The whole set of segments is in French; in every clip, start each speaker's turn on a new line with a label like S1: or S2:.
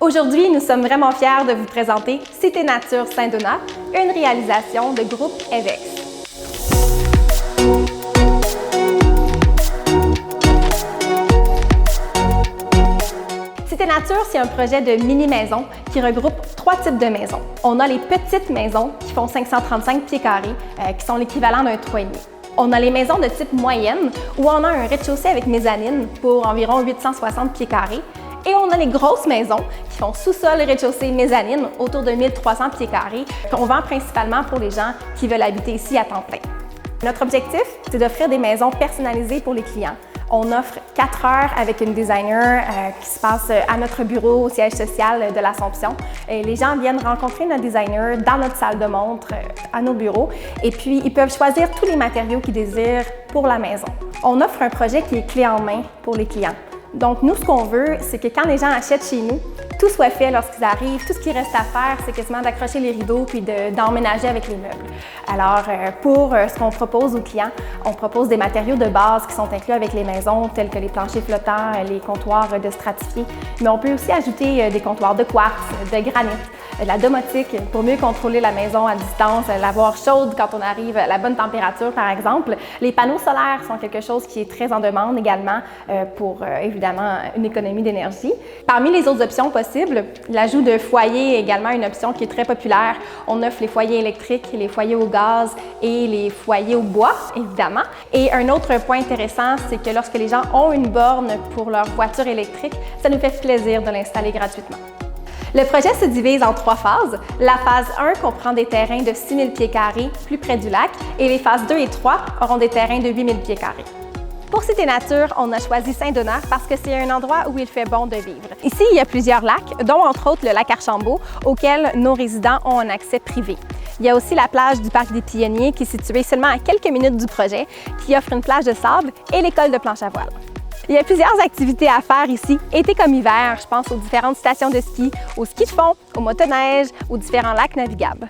S1: Aujourd'hui, nous sommes vraiment fiers de vous présenter Cité Nature Saint-Donat, une réalisation de groupe EVEX. Cité Nature, c'est un projet de mini-maison qui regroupe 3 types de maisons. On a les petites maisons qui font 535 pieds carrés, qui sont l'équivalent d'un 3,5. On a les maisons de type moyenne, où on a un rez-de-chaussée avec mezzanine pour environ 860 pieds carrés. Et on a les grosses maisons qui font sous-sol, rez-de-chaussée, mezzanine, autour de 1300 pieds carrés, qu'on vend principalement pour les gens qui veulent habiter ici à temps plein. Notre objectif, c'est d'offrir des maisons personnalisées pour les clients. On offre 4 heures avec une designer qui se passe à notre bureau au siège social de l'Assomption. Les gens viennent rencontrer notre designer dans notre salle de montre, à nos bureaux, et puis ils peuvent choisir tous les matériaux qu'ils désirent pour la maison. On offre un projet qui est clé en main pour les clients. Donc nous, ce qu'on veut, c'est que quand les gens achètent chez nous, tout soit fait lorsqu'ils arrivent. Tout ce qu'il reste à faire, c'est quasiment d'accrocher les rideaux puis d'emménager avec les meubles. Alors, pour ce qu'on propose aux clients, on propose des matériaux de base qui sont inclus avec les maisons, tels que les planchers flottants, les comptoirs de stratifiés. Mais on peut aussi ajouter des comptoirs de quartz, de granit, de la domotique pour mieux contrôler la maison à distance, l'avoir chaude quand on arrive à la bonne température, par exemple. Les panneaux solaires sont quelque chose qui est très en demande également pour, évidemment, une économie d'énergie. Parmi les autres options possibles, l'ajout de foyers est également une option qui est très populaire. On offre les foyers électriques, les foyers au gaz et les foyers au bois, évidemment. Et un autre point intéressant, c'est que lorsque les gens ont une borne pour leur voiture électrique, ça nous fait plaisir de l'installer gratuitement. Le projet se divise en 3 phases. La phase 1 comprend des terrains de 6 000 pieds carrés plus près du lac et les phases 2 et 3 auront des terrains de 8 000 pieds carrés. Pour Cité Nature, on a choisi Saint-Donat parce que c'est un endroit où il fait bon de vivre. Ici, il y a plusieurs lacs, dont entre autres le lac Archambault, auquel nos résidents ont un accès privé. Il y a aussi la plage du Parc des Pionniers qui est située seulement à quelques minutes du projet, qui offre une plage de sable et l'école de planche à voile. Il y a plusieurs activités à faire ici, été comme hiver. Je pense aux différentes stations de ski, au ski de fond, aux motoneiges, aux différents lacs navigables.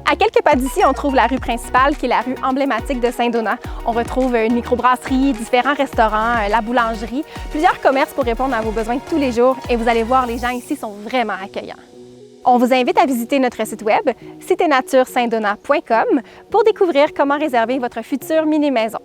S1: À quelques pas d'ici, on trouve la rue principale, qui est la rue emblématique de Saint-Donat. On retrouve une microbrasserie, différents restaurants, la boulangerie, plusieurs commerces pour répondre à vos besoins de tous les jours. Et vous allez voir, les gens ici sont vraiment accueillants. On vous invite à visiter notre site web, citénaturesaintdonat.com, pour découvrir comment réserver votre future mini-maison.